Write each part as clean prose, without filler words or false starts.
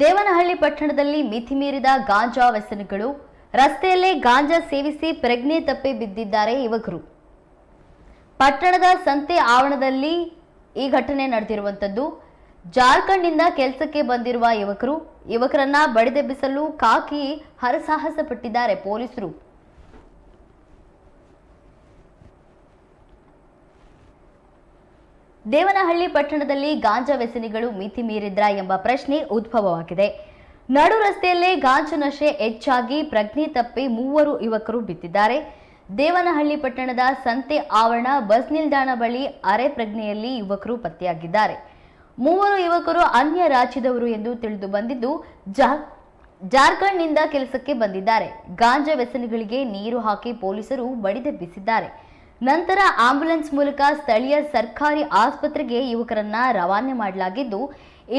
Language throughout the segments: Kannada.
ದೇವನಹಳ್ಳಿ ಪಟ್ಟಣದಲ್ಲಿ ಮಿತಿ ಮೀರಿದ ಗಾಂಜಾ ವ್ಯಸನಿಗಳು ರಸ್ತೆಯಲ್ಲೇ ಗಾಂಜಾ ಸೇವಿಸಿ ಪ್ರಜ್ಞೆ ತಪ್ಪಿ ಬಿದ್ದಿದ್ದಾರೆ ಯುವಕರು. ಪಟ್ಟಣದ ಸಂತೆ ಆವರಣದಲ್ಲಿ ಈ ಘಟನೆ ನಡೆದಿರುವಂತದ್ದು. ಜಾರ್ಖಂಡ್ನಿಂದ ಕೆಲಸಕ್ಕೆ ಬಂದಿರುವ ಯುವಕರನ್ನ ಬಡಿದೆಬ್ಬಿಸಲು ಕಾಕಿ ಹರಸಾಹಸ ಪಟ್ಟಿದ್ದಾರೆ ಪೊಲೀಸರು. ದೇವನಹಳ್ಳಿ ಪಟ್ಟಣದಲ್ಲಿ ಗಾಂಜಾ ವ್ಯಸನಿಗಳು ಮಿತಿ ಮೀರಿದ್ರಾ ಎಂಬ ಪ್ರಶ್ನೆ ಉದ್ಭವವಾಗಿದೆ. ನಡು ರಸ್ತೆಯಲ್ಲೇ ಗಾಂಜಾ ನಶೆ ಹೆಚ್ಚಾಗಿ ಪ್ರಜ್ಞೆ ತಪ್ಪಿ ಮೂವರು ಯುವಕರು ಬಿದ್ದಿದ್ದಾರೆ. ದೇವನಹಳ್ಳಿ ಪಟ್ಟಣದ ಸಂತೆ ಆವರಣ ಬಸ್ ನಿಲ್ದಾಣ ಬಳಿ ಅರೆ ಪ್ರಜ್ಞೆಯಲ್ಲಿ ಯುವಕರು ಪತ್ತೆಯಾಗಿದ್ದಾರೆ. ಮೂವರು ಯುವಕರು ಅನ್ಯ ರಾಜ್ಯದವರು ಎಂದು ತಿಳಿದು ಬಂದಿದ್ದು ಜಾರ್ಖಂಡ್ನಿಂದ ಕೆಲಸಕ್ಕೆ ಬಂದಿದ್ದಾರೆ. ಗಾಂಜಾ ವ್ಯಸನಿಗಳಿಗೆ ನೀರು ಹಾಕಿ ಪೊಲೀಸರು ಬಡಿದೆಬ್ಬಿಸಿದ್ದಾರೆ. ನಂತರ ಆಂಬ್ಯುಲೆನ್ಸ್ ಮೂಲಕ ಸ್ಥಳೀಯ ಸರ್ಕಾರಿ ಆಸ್ಪತ್ರೆಗೆ ಯುವಕರನ್ನ ರವಾನೆ ಮಾಡಲಾಗಿದ್ದು,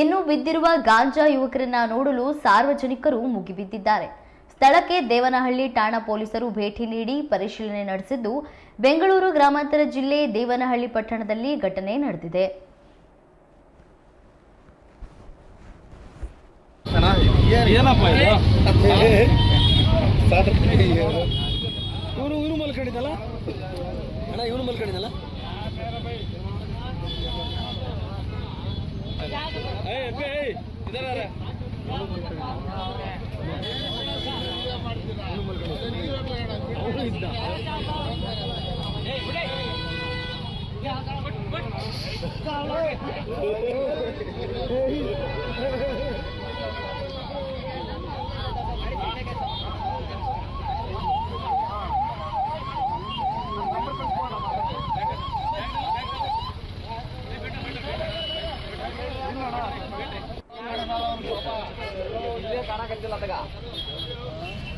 ಇನ್ನು ಬಿದ್ದಿರುವ ಗಾಂಜಾ ಯುವಕರನ್ನ ನೋಡಲು ಸಾರ್ವಜನಿಕರು ಮುಗಿಬಿದ್ದಿದ್ದಾರೆ. ಸ್ಥಳಕ್ಕೆ ದೇವನಹಳ್ಳಿ ಠಾಣಾ ಪೊಲೀಸರು ಭೇಟಿ ನೀಡಿ ಪರಿಶೀಲನೆ ನಡೆಸಿದ್ದು, ಬೆಂಗಳೂರು ಗ್ರಾಮಾಂತರ ಜಿಲ್ಲೆ ದೇವನಹಳ್ಳಿ ಪಟ್ಟಣದಲ್ಲಿ ಘಟನೆ ನಡೆದಿದೆ. ಇವನು ಮಲ್ಕೊಂಡಿದ್ದಲ್ಲ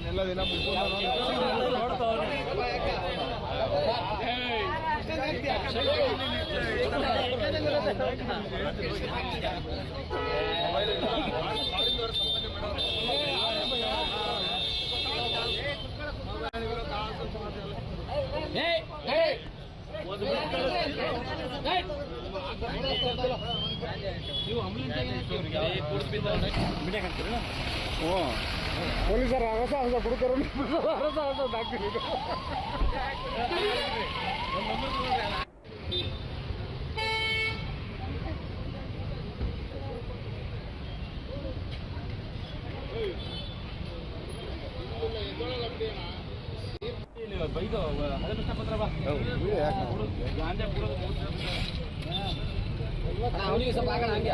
ಎಲ್ಲ ದಿನ ಪೊಲೀಸರು ಅರಸ ಹುಡುಕರು ಹಾಕ್ತೀರಿ. ಅವನಿಗೆ ಸ್ವಲ್ಪ ಆಗೋಣ ಹಂಗೆ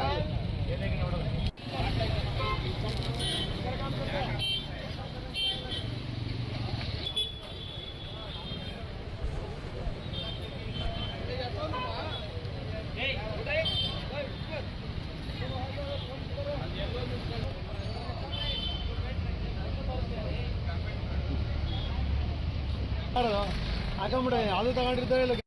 ಹಾಕೊಂಬಿಡ ಅದು ತಗೊಂಡಿರ್ತಾರೆ ಇಲ್ಲ